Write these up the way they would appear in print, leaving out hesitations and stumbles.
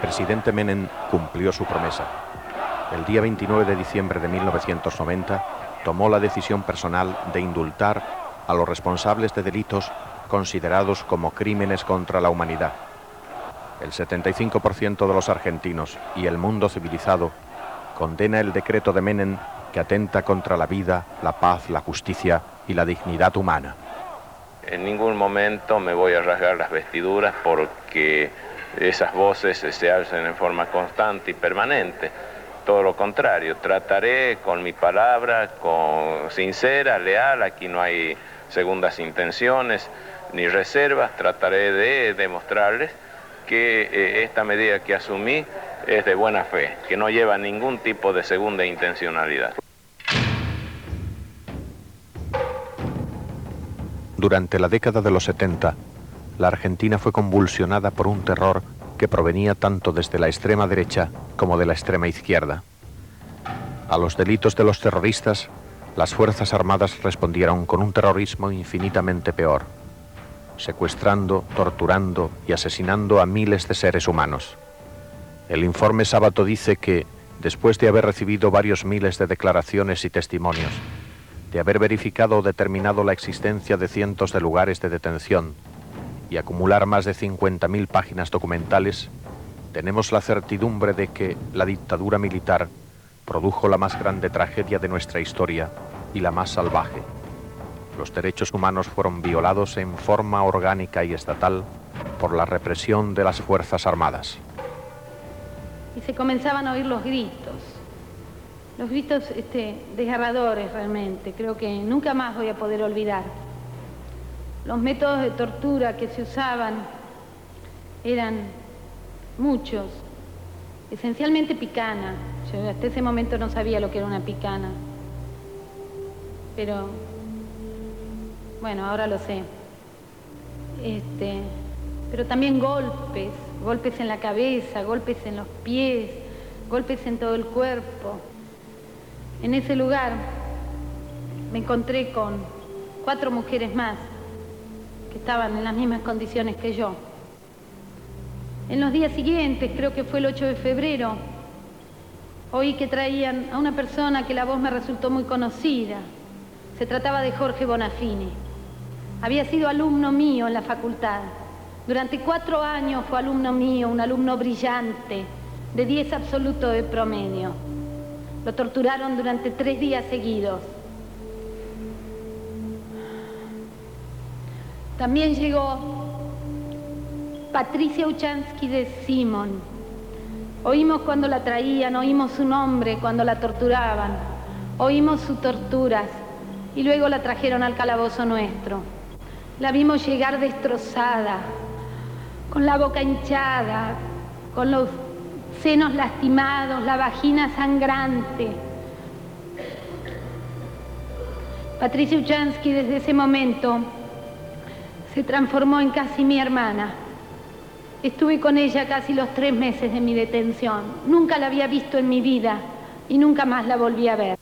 presidente Menem cumplió su promesa. El día 29 de diciembre de 1990 tomó la decisión personal de indultar a los responsables de delitos considerados como crímenes contra la humanidad. El 75% de los argentinos y el mundo civilizado condena el decreto de Menem que atenta contra la vida, la paz, la justicia y la dignidad humana. En ningún momento me voy a rasgar las vestiduras porque esas voces se alcen en forma constante y permanente. Todo lo contrario, trataré con mi palabra, sincera, leal, aquí no hay segundas intenciones ni reservas, trataré de demostrarles que esta medida que asumí es de buena fe, que no lleva ningún tipo de segunda intencionalidad. Durante la década de los 70, la Argentina fue convulsionada por un terror que provenía tanto desde la extrema derecha como de la extrema izquierda. A los delitos de los terroristas, las Fuerzas Armadas respondieron con un terrorismo infinitamente peor, secuestrando, torturando y asesinando a miles de seres humanos. El informe Sábato dice que, después de haber recibido varios miles de declaraciones y testimonios, de haber verificado o determinado la existencia de cientos de lugares de detención y acumular más de 50.000 páginas documentales, tenemos la certidumbre de que la dictadura militar produjo la más grande tragedia de nuestra historia y la más salvaje. Los derechos humanos fueron violados en forma orgánica y estatal por la represión de las Fuerzas Armadas. Y se comenzaban a oír los gritos desgarradores realmente. Creo que nunca más voy a poder olvidar. Los métodos de tortura que se usaban eran muchos, esencialmente picana. Yo hasta ese momento no sabía lo que era una picana, pero bueno, ahora lo sé. Pero también golpes en la cabeza, golpes en los pies, golpes en todo el cuerpo. En ese lugar me encontré con 4 mujeres más que estaban en las mismas condiciones que yo. En los días siguientes, creo que fue el 8 de febrero, oí que traían a una persona que la voz me resultó muy conocida. Se trataba de Jorge Bonafini. Había sido alumno mío en la facultad. Durante 4 años fue alumno mío, un alumno brillante, de 10 absoluto de promedio. Lo torturaron durante 3 días seguidos. También llegó Patricia Uchansky de Simon. Oímos cuando la traían, oímos su nombre cuando la torturaban, oímos sus torturas y luego la trajeron al calabozo nuestro. La vimos llegar destrozada, con la boca hinchada, con los senos lastimados, la vagina sangrante. Patricia Uchansky desde ese momento se transformó en casi mi hermana. Estuve con ella casi los 3 meses de mi detención. Nunca la había visto en mi vida y nunca más la volví a ver.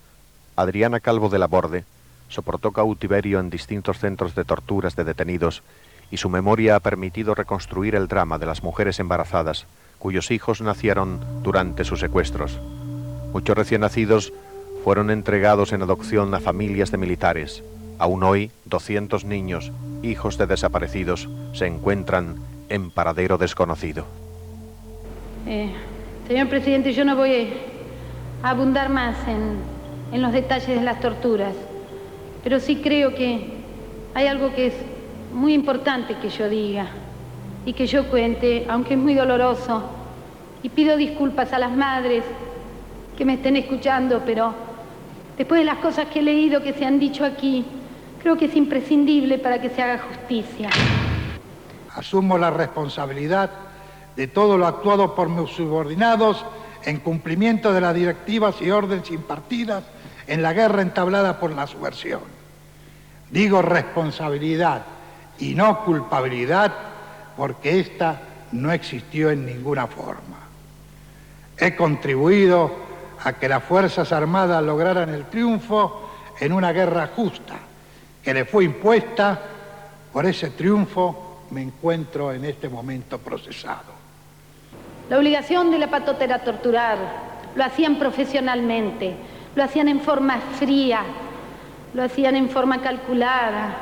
Adriana Calvo de la Borde soportó cautiverio en distintos centros de torturas de detenidos y su memoria ha permitido reconstruir el drama de las mujeres embarazadas cuyos hijos nacieron durante sus secuestros. Muchos recién nacidos fueron entregados en adopción a familias de militares. Aún hoy, 200 niños, hijos de desaparecidos, se encuentran en paradero desconocido. Señor presidente, yo no voy a abundar más en los detalles de las torturas, pero sí creo que hay algo que es muy importante que yo diga y que yo cuente, aunque es muy doloroso, y pido disculpas a las madres que me estén escuchando, pero después de las cosas que he leído, que se han dicho aquí, creo que es imprescindible para que se haga justicia. Asumo la responsabilidad de todo lo actuado por mis subordinados en cumplimiento de las directivas y órdenes impartidas en la guerra entablada por la subversión. Digo responsabilidad y no culpabilidad porque ésta no existió en ninguna forma. He contribuido a que las Fuerzas Armadas lograran el triunfo en una guerra justa que le fue impuesta. Por ese triunfo me encuentro en este momento procesado. La obligación de la patota era torturar. Lo hacían profesionalmente, lo hacían en forma fría, lo hacían en forma calculada.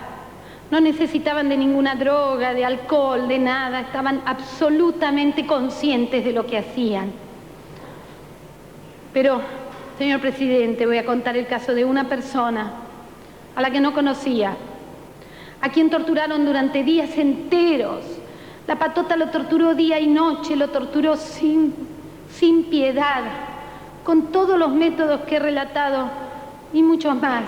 No necesitaban de ninguna droga, de alcohol, de nada. Estaban absolutamente conscientes de lo que hacían. Pero, señor presidente, voy a contar el caso de una persona a la que no conocía, a quien torturaron durante días enteros. La patota lo torturó día y noche, lo torturó sin piedad, con todos los métodos que he relatado y muchos más.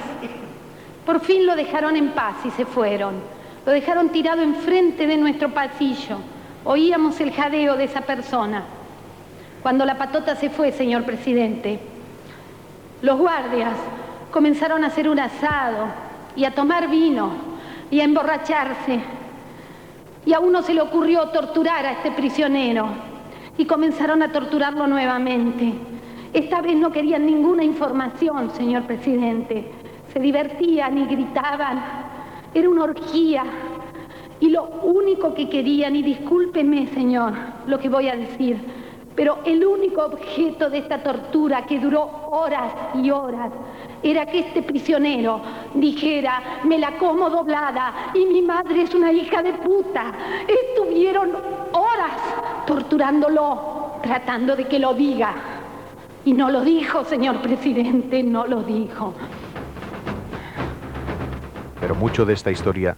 Por fin lo dejaron en paz y se fueron. Lo dejaron tirado enfrente de nuestro pasillo. Oíamos el jadeo de esa persona. Cuando la patota se fue, señor presidente, los guardias comenzaron a hacer un asado y a tomar vino y a emborracharse. Y a uno se le ocurrió torturar a este prisionero y comenzaron a torturarlo nuevamente. Esta vez no querían ninguna información, señor presidente. Se divertían y gritaban. Era una orgía. Y lo único que querían, y discúlpeme, señor, lo que voy a decir, pero el único objeto de esta tortura, que duró horas y horas, era que este prisionero dijera: me la como doblada y mi madre es una hija de puta. Estuvieron horas torturándolo, tratando de que lo diga. Y no lo dijo, señor presidente, no lo dijo. Pero mucho de esta historia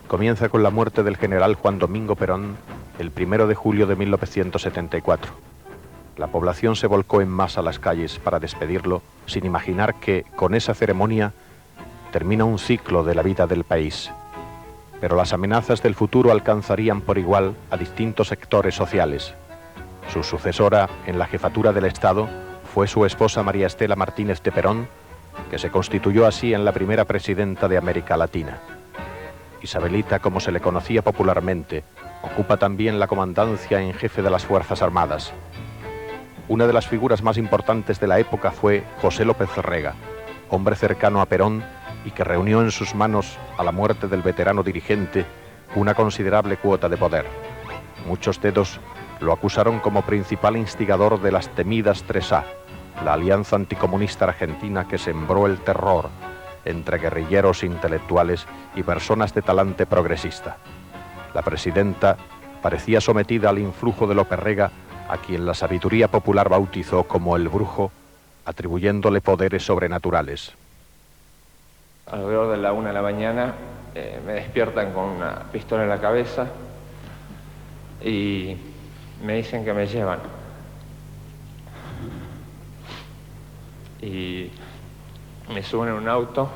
comienza con la muerte del general Juan Domingo Perón el 1 de julio de 1974. La población se volcó en masa a las calles para despedirlo, sin imaginar que, con esa ceremonia, termina un ciclo de la vida del país. Pero las amenazas del futuro alcanzarían por igual a distintos sectores sociales. Su sucesora en la jefatura del Estado fue su esposa María Estela Martínez de Perón, que se constituyó así en la primera presidenta de América Latina. Isabelita, como se le conocía popularmente, ocupa también la comandancia en jefe de las Fuerzas Armadas. Una de las figuras más importantes de la época fue José López Rega, hombre cercano a Perón y que reunió en sus manos, a la muerte del veterano dirigente, una considerable cuota de poder. Muchos dedos lo acusaron como principal instigador de las temidas 3A, la alianza anticomunista argentina que sembró el terror entre guerrilleros intelectuales y personas de talante progresista. La presidenta parecía sometida al influjo de López Rega, a quien la sabiduría popular bautizó como el brujo, atribuyéndole poderes sobrenaturales. Alrededor de la 1 de la mañana me despiertan con una pistola en la cabeza y me dicen que me llevan. Y me suben en un auto.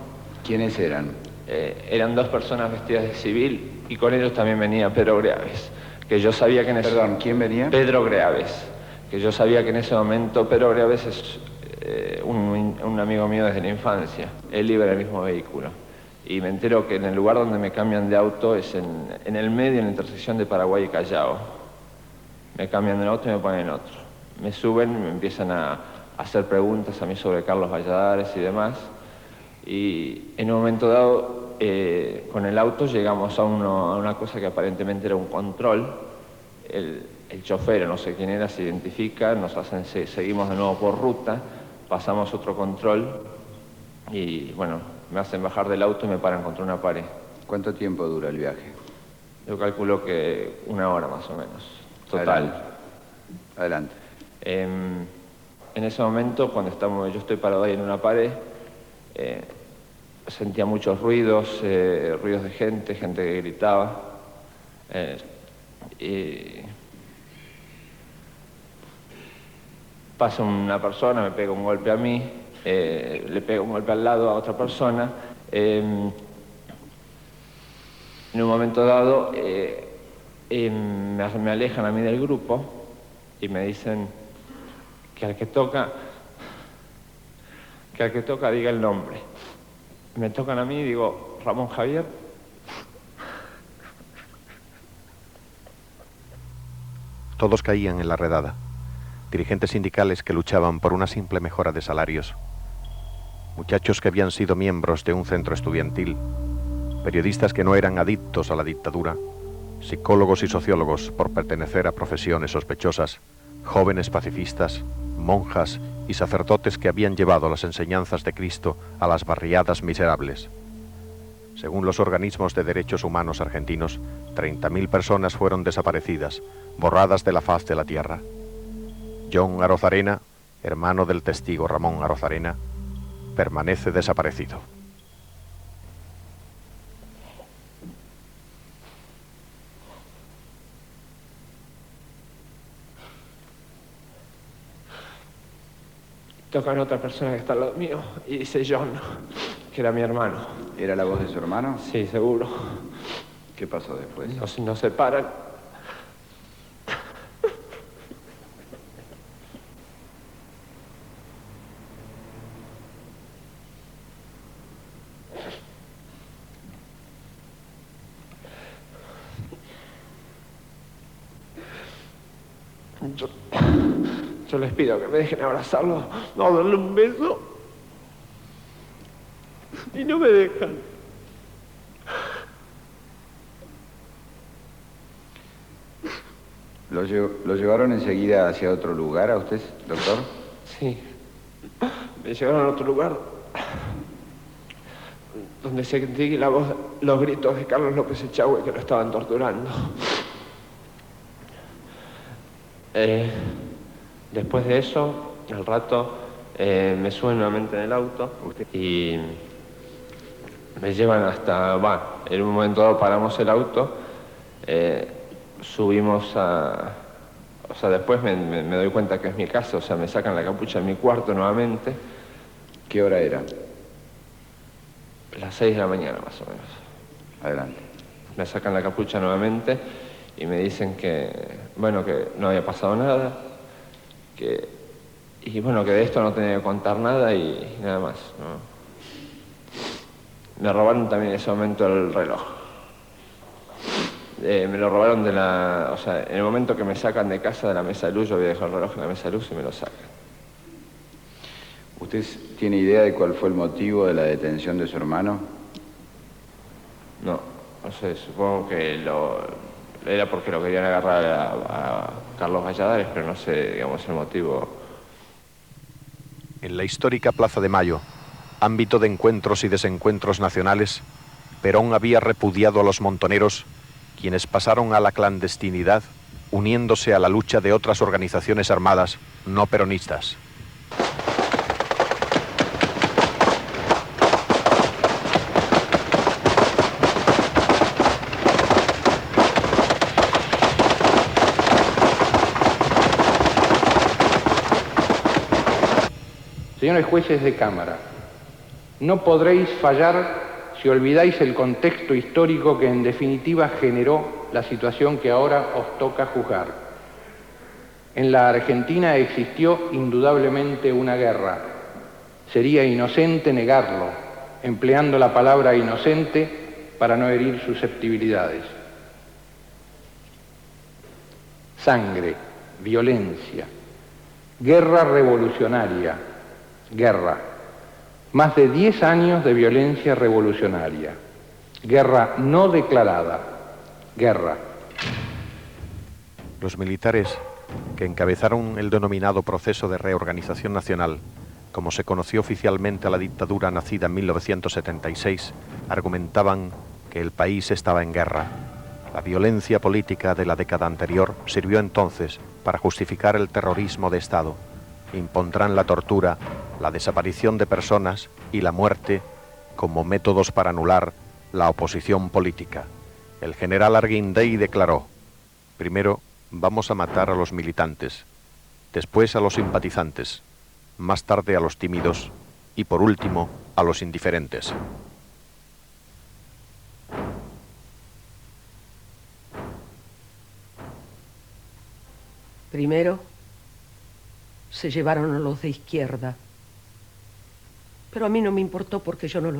¿Quiénes eran? Eran 2 personas vestidas de civil y con ellos también venía Pedro Greaves, que yo sabía que en ese... Perdón, ¿quién venía? Pedro Greaves, que yo sabía que en ese momento Pedro Greaves es un amigo mío desde la infancia. Él iba en el mismo vehículo. Y me entero que en el lugar donde me cambian de auto es en el medio, en la intersección de Paraguay y Callao. Me cambian de auto y me ponen en otro. Me suben y me empiezan a hacer preguntas a mí sobre Carlos Valladares y demás. Y en un momento dado, con el auto llegamos a una cosa que aparentemente era un control. El chofer, no sé quién era, se identifica, nos hacen, seguimos de nuevo por ruta, pasamos otro control y bueno, me hacen bajar del auto y me paran contra una pared. ¿Cuánto tiempo dura el viaje? Yo calculo que 1 hora más o menos, total. Adelante. En ese momento, cuando yo estoy parado ahí en una pared, sentía muchos ruidos, ruidos de gente que gritaba. Pasa una persona, me pega un golpe a mí, le pega un golpe al lado a otra persona. En un momento dado me alejan a mí del grupo y me dicen que al que toca diga el nombre. Me tocan a mí y digo, Ramón Javier. Todos caían en la redada. Dirigentes sindicales que luchaban por una simple mejora de salarios, muchachos que habían sido miembros de un centro estudiantil, periodistas que no eran adictos a la dictadura, psicólogos y sociólogos por pertenecer a profesiones sospechosas, jóvenes pacifistas, monjas y sacerdotes que habían llevado las enseñanzas de Cristo a las barriadas miserables. Según los organismos de derechos humanos argentinos, 30.000 personas fueron desaparecidas, borradas de la faz de la tierra. John Arozarena, hermano del testigo Ramón Arozarena, permanece desaparecido. Tocan a otra persona que está al lado mío y dice John, que era mi hermano. ¿Era la voz de su hermano? Sí, seguro. ¿Qué pasó después? Nos separan. Yo les pido que me dejen abrazarlo, no darle un beso. Y no me dejan. ¿Lo llevaron enseguida hacia otro lugar a usted, doctor? Sí. Me llevaron a otro lugar donde sentí la voz, los gritos de Carlos López Echagüe que lo estaban torturando. Después de eso, al rato, me suben nuevamente en el auto y me llevan hasta... en un momento dado paramos el auto, subimos a... O sea, después me doy cuenta que es mi casa, o sea, me sacan la capucha en mi cuarto nuevamente. ¿Qué hora era? Las 6 de la mañana, más o menos. Adelante. Me sacan la capucha nuevamente y me dicen que, bueno, que no había pasado nada, y bueno, que de esto no tenía que contar nada y nada más, ¿no? Me robaron también en ese momento el reloj. Me lo robaron de la... O sea, en el momento que me sacan de casa de la mesa de luz, yo había dejado el reloj en la mesa de luz y me lo sacan. ¿Usted tiene idea de cuál fue el motivo de la detención de su hermano? No sé, supongo que era porque lo querían agarrar a Carlos Valladares, pero no sé, digamos, el motivo. En la histórica Plaza de Mayo, ámbito de encuentros y desencuentros nacionales, Perón había repudiado a los montoneros, quienes pasaron a la clandestinidad, uniéndose a la lucha de otras organizaciones armadas no peronistas. Señores jueces de Cámara, no podréis fallar si olvidáis el contexto histórico que en definitiva generó la situación que ahora os toca juzgar. En la Argentina existió indudablemente una guerra. Sería inocente negarlo, empleando la palabra inocente para no herir susceptibilidades. Sangre, violencia, guerra revolucionaria, guerra. Más de 10 años de violencia revolucionaria. Guerra no declarada. Guerra. Los militares que encabezaron el denominado proceso de reorganización nacional, como se conoció oficialmente a la dictadura nacida en 1976, argumentaban que el país estaba en guerra. La violencia política de la década anterior sirvió entonces para justificar el terrorismo de Estado. Impondrán la tortura, la desaparición de personas y la muerte como métodos para anular la oposición política. El general Arguindey declaró: primero vamos a matar a los militantes, después a los simpatizantes, más tarde a los tímidos y por último a los indiferentes. Primero se llevaron a los de izquierda, pero a mí no me importó porque yo no lo